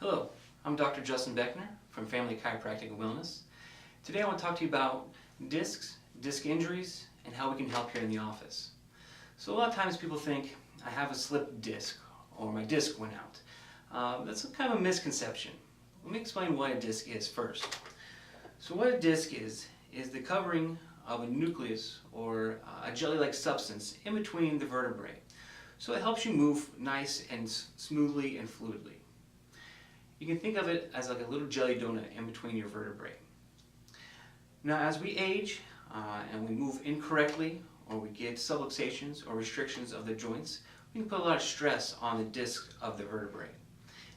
Hello, I'm Dr. Justin Beckner from Family Chiropractic Wellness. Today I want to talk to you about discs, disc injuries, and how we can help here in the office. So a lot of times people think I have a slipped disc or my disc went out. That's kind of a misconception. Let me explain what a disc is first. So what a disc is the covering of a nucleus or a jelly-like substance in between the vertebrae. So it helps you move nice and smoothly and fluidly. You can think of it as like a little jelly donut in between your vertebrae. Now as we age and we move incorrectly, or we get subluxations or restrictions of the joints, we can put a lot of stress on the disc of the vertebrae.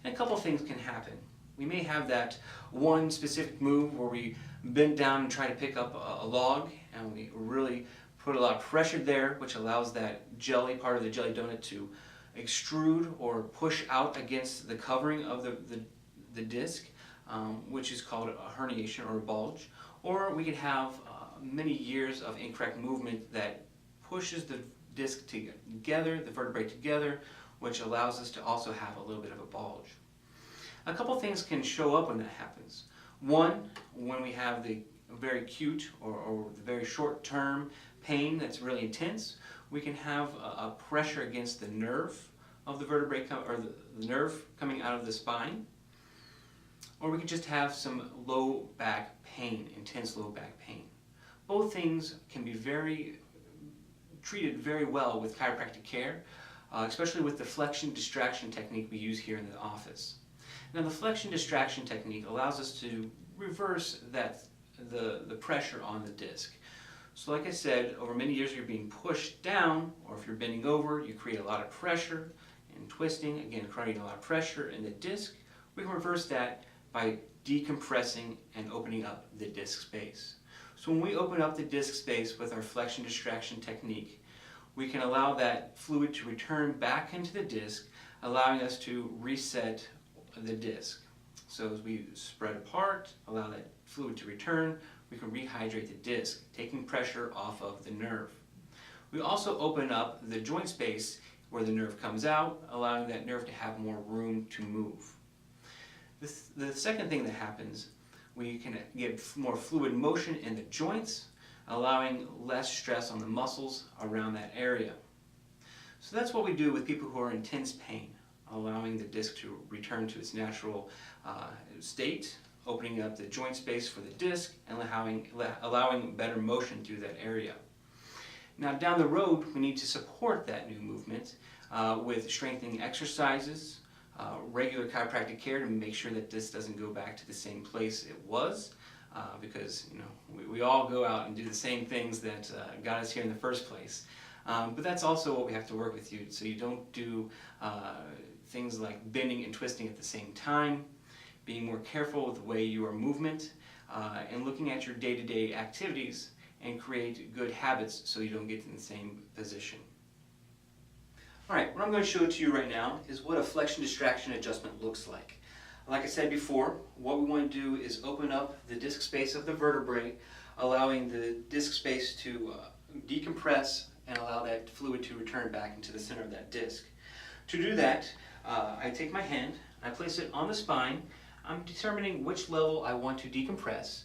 And a couple things can happen. We may have that one specific move where we bend down and try to pick up a log, and we really put a lot of pressure there, which allows that jelly part of the jelly donut to extrude or push out against the covering of the disc, which is called a herniation or a bulge. Or we could have many years of incorrect movement that pushes the disc together, the vertebrae together, which allows us to also have a little bit of a bulge. A couple things can show up when that happens. One, when we have the very acute or the very short-term pain that's really intense, we can have a pressure against the nerve of the vertebrae, or the nerve coming out of the spine. Or we could just have some low back pain, intense low back pain. Both things can be treated very well with chiropractic care, especially with the flexion distraction technique we use here in the office. Now the flexion distraction technique allows us to reverse the pressure on the disc. So like I said, over many years you're being pushed down, or if you're bending over, you create a lot of pressure and twisting, again creating a lot of pressure in the disc. We can reverse that by decompressing and opening up the disc space. So when we open up the disc space with our flexion distraction technique, we can allow that fluid to return back into the disc, allowing us to reset the disc. So as we spread apart, allow that fluid to return, we can rehydrate the disc, taking pressure off of the nerve. We also open up the joint space where the nerve comes out, allowing that nerve to have more room to move. The second thing that happens, we can get more fluid motion in the joints, allowing less stress on the muscles around that area. So that's what we do with people who are in intense pain, allowing the disc to return to its natural state, opening up the joint space for the disc and allowing better motion through that area. Now down the road, we need to support that new movement with strengthening exercises, regular chiropractic care to make sure that this doesn't go back to the same place it was, because we all go out and do the same things that got us here in the first place. But that's also what we have to work with you, so you don't do things like bending and twisting at the same time, being more careful with the way you are movement, and looking at your day-to-day activities and create good habits so you don't get in the same position. Alright, what I'm going to show to you right now is what a flexion distraction adjustment looks like. Like I said before, what we want to do is open up the disc space of the vertebrae, allowing the disc space to decompress and allow that fluid to return back into the center of that disc. To do that, I take my hand, I place it on the spine. I'm determining which level I want to decompress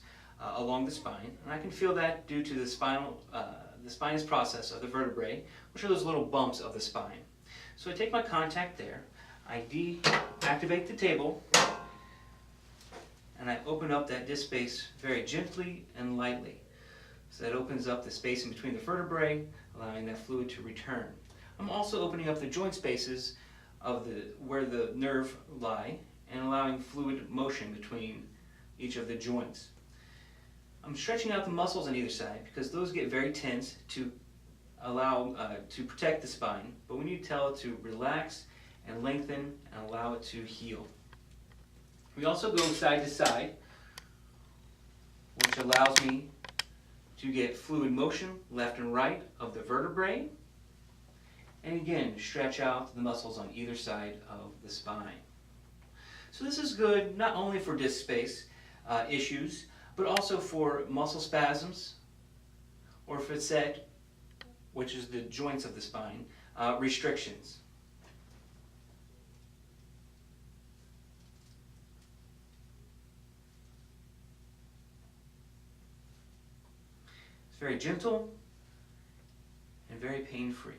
along the spine, and I can feel that due to the spinous process of the vertebrae, which are those little bumps of the spine. So I take my contact there, I deactivate the table, and I open up that disc space very gently and lightly. So that opens up the space in between the vertebrae, allowing that fluid to return. I'm also opening up the joint spaces of where the nerve lie and allowing fluid motion between each of the joints. I'm stretching out the muscles on either side because those get very tense to protect the spine, but we need to tell it to relax and lengthen and allow it to heal. We also go side to side, which allows me to get fluid motion left and right of the vertebrae, and again stretch out the muscles on either side of the spine. So this is good not only for disc space issues, but also for muscle spasms, or facet, which is the joints of the spine, restrictions. It's very gentle and very pain-free.